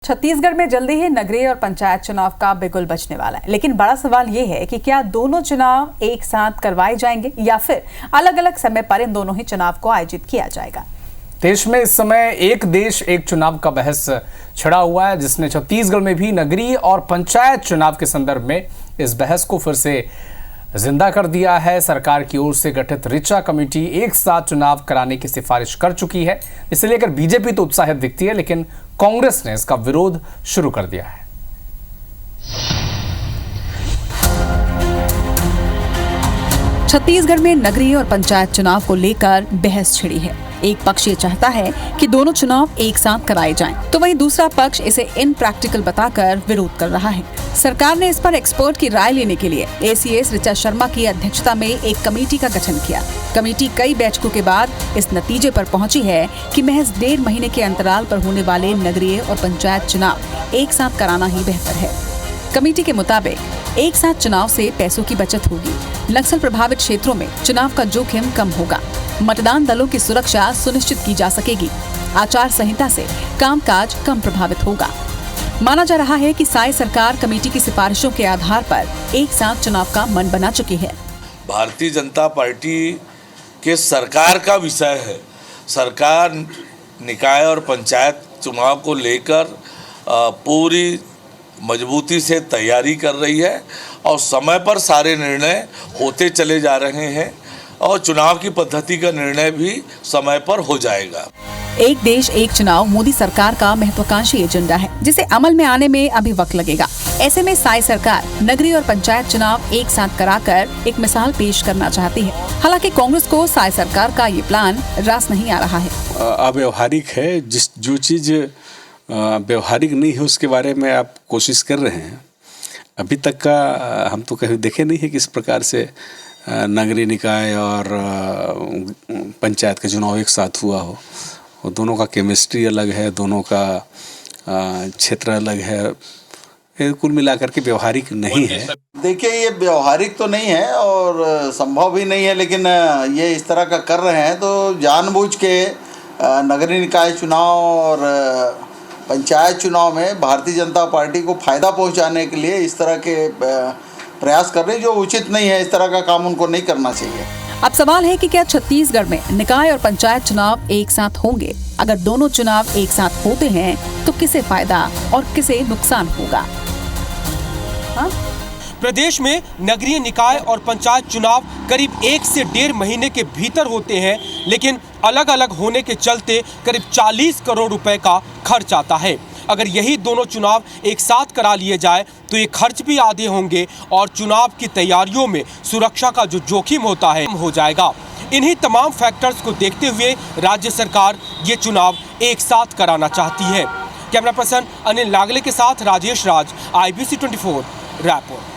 छत्तीसगढ़ में जल्दी ही नगरीय और पंचायत चुनाव का बिगुल बजने वाला है, लेकिन बड़ा सवाल ये है कि क्या दोनों चुनाव एक साथ करवाए जाएंगे या फिर अलग अलग समय पर इन दोनों ही चुनाव को आयोजित किया जाएगा। देश में इस समय एक देश एक चुनाव का बहस छिड़ा हुआ है, जिसने छत्तीसगढ़ में भी नगरीय और पंचायत चुनाव के संदर्भ में इस बहस को फिर से जिंदा कर दिया है। सरकार की ओर से गठित ऋचा कमेटी एक साथ चुनाव कराने की सिफारिश कर चुकी है। इसे लेकर बीजेपी तो उत्साहित दिखती है, लेकिन कांग्रेस ने इसका विरोध शुरू कर दिया है। छत्तीसगढ़ में नगरीय और पंचायत चुनाव को लेकर बहस छिड़ी है। एक पक्ष ये चाहता है कि दोनों चुनाव एक साथ कराए जाएं, तो वहीं दूसरा पक्ष इसे इनप्रैक्टिकल बताकर विरोध कर रहा है। सरकार ने इस पर एक्सपर्ट की राय लेने के लिए एसीएस ऋचा शर्मा की अध्यक्षता में एक कमेटी का गठन किया। कमेटी कई बैठकों के बाद इस नतीजे पर पहुंची है कि महज 1.5 महीने के अंतराल पर होने वाले नगरीय और पंचायत चुनाव एक साथ कराना ही बेहतर है। कमेटी के मुताबिक एक साथ चुनाव से पैसों की बचत होगी, नक्सल प्रभावित क्षेत्रों में चुनाव का जोखिम कम होगा, मतदान दलों की सुरक्षा सुनिश्चित की जा सकेगी, आचार संहिता से कामकाज कम प्रभावित होगा। माना जा रहा है कि साई सरकार कमेटी की सिफारिशों के आधार पर एक साथ चुनाव का मन बना चुकी है। भारतीय जनता पार्टी के सरकार का विषय है। सरकार निकाय और पंचायत चुनाव को लेकर पूरी मजबूती से तैयारी कर रही है और समय पर सारे निर्णय होते चले जा रहे हैं और चुनाव की पद्धति का निर्णय भी समय पर हो जाएगा। एक देश एक चुनाव मोदी सरकार का महत्वाकांक्षी एजेंडा है, जिसे अमल में आने में अभी वक्त लगेगा। ऐसे में साई सरकार नगरीय और पंचायत चुनाव एक साथ कराकर एक मिसाल पेश करना चाहती है। हालांकि कांग्रेस को साई सरकार का ये प्लान रास नहीं आ रहा है। अव्यवहारिक है, जो चीज व्यवहारिक नहीं है उसके बारे में आप कोशिश कर रहे हैं। अभी तक का हम तो कहीं देखे नहीं है कि इस प्रकार से नगरीय निकाय और पंचायत का चुनाव एक साथ हुआ हो। और दोनों का केमिस्ट्री अलग है, दोनों का क्षेत्र अलग है, कुल मिलाकर के व्यवहारिक नहीं है। देखिए, ये व्यवहारिक तो नहीं है और संभव भी नहीं है, लेकिन ये इस तरह का कर रहे हैं तो जानबूझ के नगरीय निकाय चुनाव और पंचायत चुनाव में भारतीय जनता पार्टी को फायदा पहुंचाने के लिए इस तरह के प्रयास कर रहे हैं, जो उचित नहीं है। इस तरह का काम उनको नहीं करना चाहिए। अब सवाल है कि क्या छत्तीसगढ़ में निकाय और पंचायत चुनाव एक साथ होंगे? अगर दोनों चुनाव एक साथ होते हैं तो किसे फायदा और किसे नुकसान होगा? प्रदेश में नगरीय निकाय और पंचायत चुनाव करीब 1 से 1.5 महीने के भीतर होते हैं, लेकिन अलग अलग होने के चलते करीब 40 करोड़ रुपए का खर्च आता है। अगर यही दोनों चुनाव एक साथ करा लिए जाए तो ये खर्च भी आधे होंगे और चुनाव की तैयारियों में सुरक्षा का जो जोखिम होता है हो जाएगा। इन्हीं तमाम फैक्टर्स को देखते हुए राज्य सरकार ये चुनाव एक साथ कराना चाहती है। कैमरा पर्सन अनिल नागले के साथ राजेश राज, IBC 24, रायपुर।